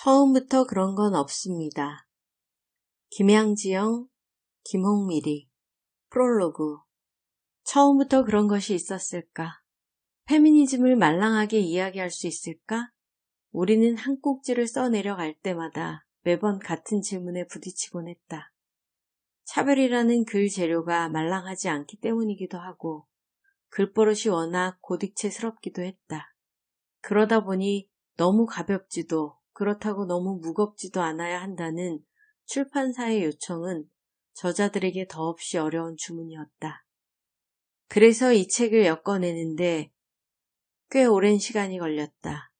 처음부터 그런 건 없습니다. 김양지영, 김홍미리, 프롤로그. 처음부터 그런 것이 있었을까? 페미니즘을 말랑하게 이야기할 수 있을까? 우리는 한 꼭지를 써내려갈 때마다 매번 같은 질문에 부딪히곤 했다. 차별이라는 글 재료가 말랑하지 않기 때문이기도 하고 글버릇이 워낙 고딕체스럽기도 했다. 그러다 보니 너무 가볍지도 그렇다고 너무 무겁지도 않아야 한다는 출판사의 요청은 저자들에게 더없이 어려운 주문이었다. 그래서 이 책을 엮어내는데 꽤 오랜 시간이 걸렸다.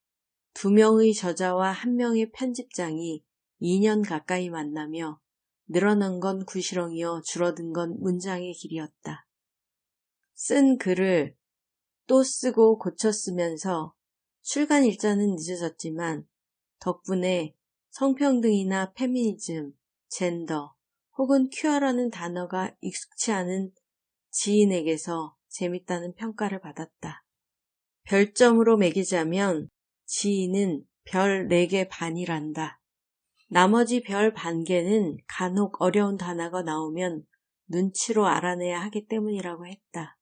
2명의 저자와 1명의 편집장이 2년 가까이 만나며 늘어난 건 구시렁이요 줄어든 건 문장의 길이었다. 쓴 글을 또 쓰고 고쳐 쓰면서 출간 일자는 늦어졌지만 덕분에 성평등이나 페미니즘, 젠더 혹은 큐어라는 단어가 익숙치 않은 지인에게서 재밌다는 평가를 받았다. 별점으로 매기자면 지인은 별 4개 반이란다. 나머지 별 반 개는 간혹 어려운 단어가 나오면 눈치로 알아내야 하기 때문이라고 했다.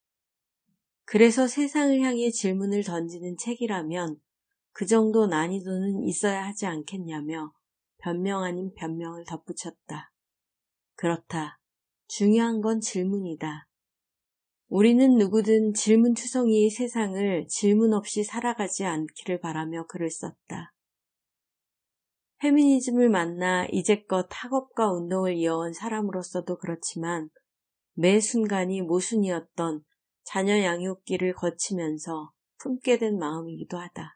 그래서 세상을 향해 질문을 던지는 책이라면 그 정도 난이도는 있어야 하지 않겠냐며 변명 아닌 변명을 덧붙였다. 그렇다. 중요한 건 질문이다. 우리는 누구든 질문투성이의 세상을 질문 없이 살아가지 않기를 바라며 글을 썼다. 페미니즘을 만나 이제껏 학업과 운동을 이어온 사람으로서도 그렇지만 매 순간이 모순이었던 자녀 양육기를 거치면서 품게 된 마음이기도 하다.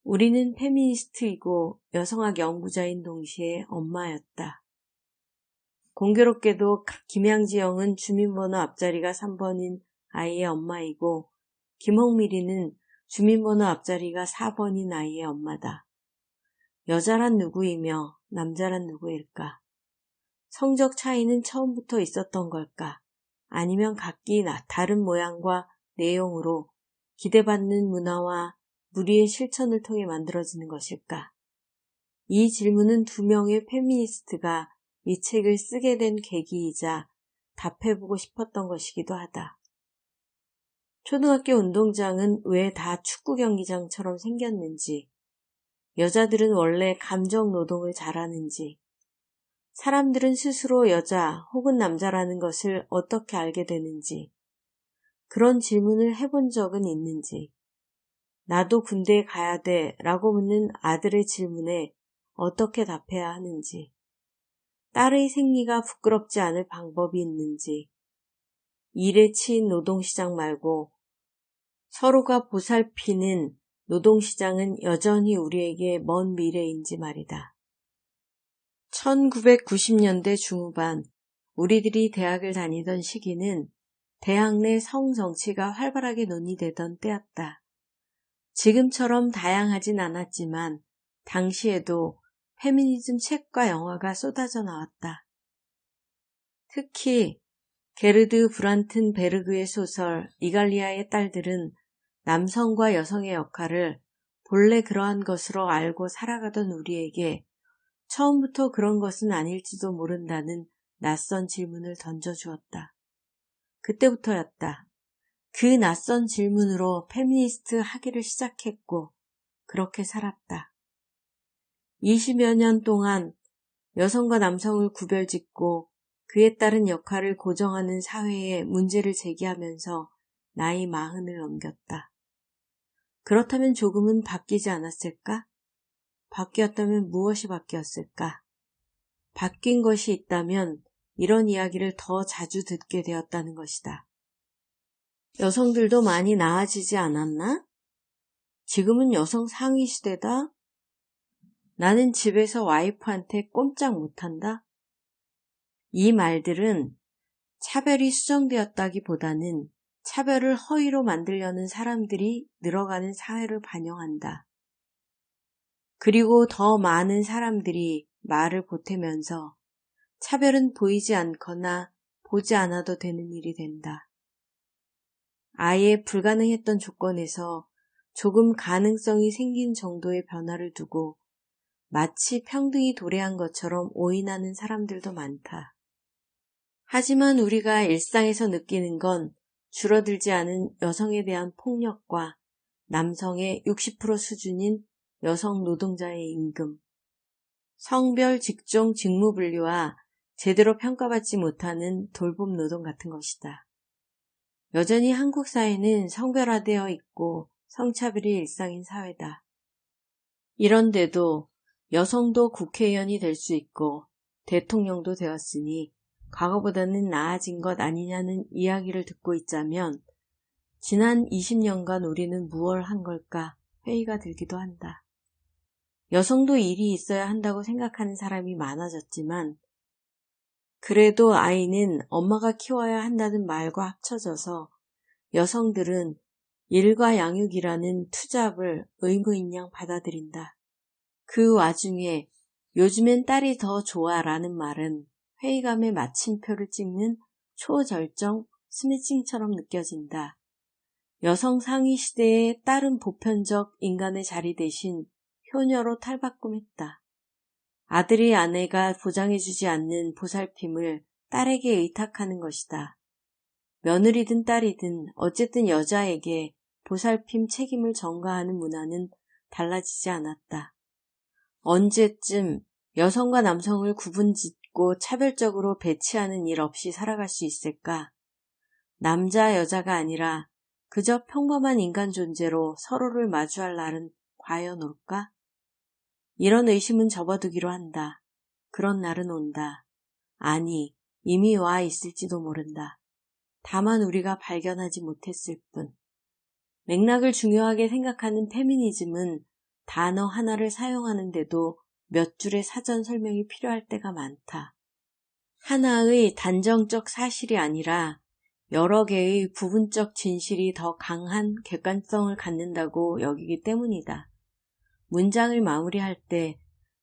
우리는 페미니스트이고 여성학 연구자인 동시에 엄마였다. 공교롭게도 김양지영은 주민번호 앞자리가 3번인 아이의 엄마이고 김홍미리는 주민번호 앞자리가 4번인 아이의 엄마다. 여자란 누구이며 남자란 누구일까? 성적 차이는 처음부터 있었던 걸까? 아니면 각기 다른 모양과 내용으로 기대받는 문화와 무리의 실천을 통해 만들어지는 것일까? 이 질문은 2명의 페미니스트가 이 책을 쓰게 된 계기이자 답해보고 싶었던 것이기도 하다. 초등학교 운동장은 왜 다 축구 경기장처럼 생겼는지, 여자들은 원래 감정 노동을 잘하는지, 사람들은 스스로 여자 혹은 남자라는 것을 어떻게 알게 되는지, 그런 질문을 해본 적은 있는지, 나도 군대에 가야 돼 라고 묻는 아들의 질문에 어떻게 답해야 하는지, 딸의 생리가 부끄럽지 않을 방법이 있는지, 일에 치인 노동시장 말고 서로가 보살피는 노동시장은 여전히 우리에게 먼 미래인지 말이다. 1990년대 중후반 우리들이 대학을 다니던 시기는 대학 내 성정치가 활발하게 논의되던 때였다. 지금처럼 다양하진 않았지만 당시에도 페미니즘 책과 영화가 쏟아져 나왔다. 특히 게르드 브란튼베르그의 소설 이갈리아의 딸들은 남성과 여성의 역할을 본래 그러한 것으로 알고 살아가던 우리에게 처음부터 그런 것은 아닐지도 모른다는 낯선 질문을 던져주었다. 그때부터였다. 그 낯선 질문으로 페미니스트 하기를 시작했고 그렇게 살았다. 20여 년 동안 여성과 남성을 구별짓고 그에 따른 역할을 고정하는 사회에 문제를 제기하면서 나이 40을 넘겼다. 그렇다면 조금은 바뀌지 않았을까? 바뀌었다면 무엇이 바뀌었을까? 바뀐 것이 있다면 이런 이야기를 더 자주 듣게 되었다는 것이다. 여성들도 많이 나아지지 않았나? 지금은 여성 상위 시대다? 나는 집에서 와이프한테 꼼짝 못한다? 이 말들은 차별이 수정되었다기보다는 차별을 허위로 만들려는 사람들이 늘어가는 사회를 반영한다. 그리고 더 많은 사람들이 말을 보태면서 차별은 보이지 않거나 보지 않아도 되는 일이 된다. 아예 불가능했던 조건에서 조금 가능성이 생긴 정도의 변화를 두고 마치 평등이 도래한 것처럼 오인하는 사람들도 많다. 하지만 우리가 일상에서 느끼는 건 줄어들지 않은 여성에 대한 폭력과 남성의 60% 수준인 여성 노동자의 임금, 성별, 직종, 직무 분류와 제대로 평가받지 못하는 돌봄 노동 같은 것이다. 여전히 한국 사회는 성별화되어 있고 성차별이 일상인 사회다. 이런데도 여성도 국회의원이 될 수 있고 대통령도 되었으니 과거보다는 나아진 것 아니냐는 이야기를 듣고 있자면 지난 20년간 우리는 무얼 한 걸까 회의가 들기도 한다. 여성도 일이 있어야 한다고 생각하는 사람이 많아졌지만 그래도 아이는 엄마가 키워야 한다는 말과 합쳐져서 여성들은 일과 양육이라는 투잡을 의무인 양 받아들인다. 그 와중에 요즘엔 딸이 더 좋아라는 말은 회의감의 마침표를 찍는 초절정 스매싱처럼 느껴진다. 여성 상위 시대의 딸은 보편적 인간의 자리 대신 효녀로 탈바꿈했다. 아들이 아내가 보장해주지 않는 보살핌을 딸에게 의탁하는 것이다. 며느리든 딸이든 어쨌든 여자에게 보살핌 책임을 전가하는 문화는 달라지지 않았다. 언제쯤 여성과 남성을 구분짓고 차별적으로 배치하는 일 없이 살아갈 수 있을까? 남자, 여자가 아니라 그저 평범한 인간 존재로 서로를 마주할 날은 과연 올까? 이런 의심은 접어두기로 한다. 그런 날은 온다. 아니, 이미 와 있을지도 모른다. 다만 우리가 발견하지 못했을 뿐. 맥락을 중요하게 생각하는 페미니즘은 단어 하나를 사용하는데도 몇 줄의 사전 설명이 필요할 때가 많다. 하나의 단정적 사실이 아니라 여러 개의 부분적 진실이 더 강한 객관성을 갖는다고 여기기 때문이다. 문장을 마무리할 때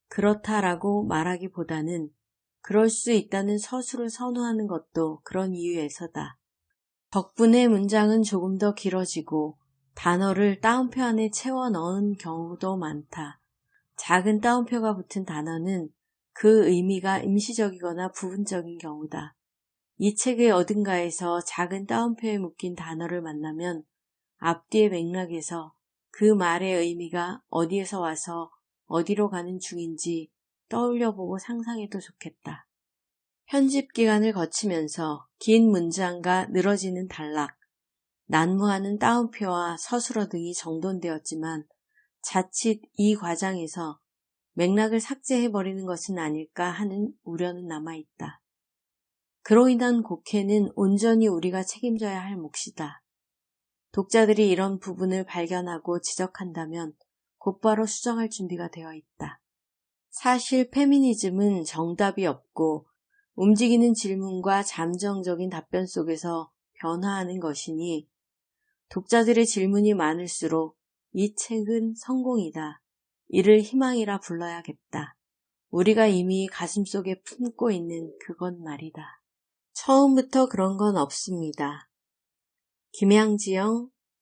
그렇다라고 말하기보다는 그럴 수 있다는 서술을 선호하는 것도 그런 이유에서다. 덕분에 문장은 조금 더 길어지고 단어를 따옴표 안에 채워 넣은 경우도 많다. 작은 따옴표가 붙은 단어는 그 의미가 임시적이거나 부분적인 경우다. 이 책의 어딘가에서 작은 따옴표에 묶인 단어를 만나면 앞뒤의 맥락에서 그 말의 의미가 어디에서 와서 어디로 가는 중인지 떠올려보고 상상해도 좋겠다. 편집 기간을 거치면서 긴 문장과 늘어지는 단락, 난무하는 따옴표와 서술어 등이 정돈되었지만 자칫 이 과정에서 맥락을 삭제해버리는 것은 아닐까 하는 우려는 남아있다. 그로 인한 곡해는 온전히 우리가 책임져야 할 몫이다. 독자들이 이런 부분을 발견하고 지적한다면 곧바로 수정할 준비가 되어 있다. 사실 페미니즘은 정답이 없고 움직이는 질문과 잠정적인 답변 속에서 변화하는 것이니 독자들의 질문이 많을수록 이 책은 성공이다. 이를 희망이라 불러야겠다. 우리가 이미 가슴속에 품고 있는 그것 말이다. 처음부터 그런 건 없습니다. 김양지영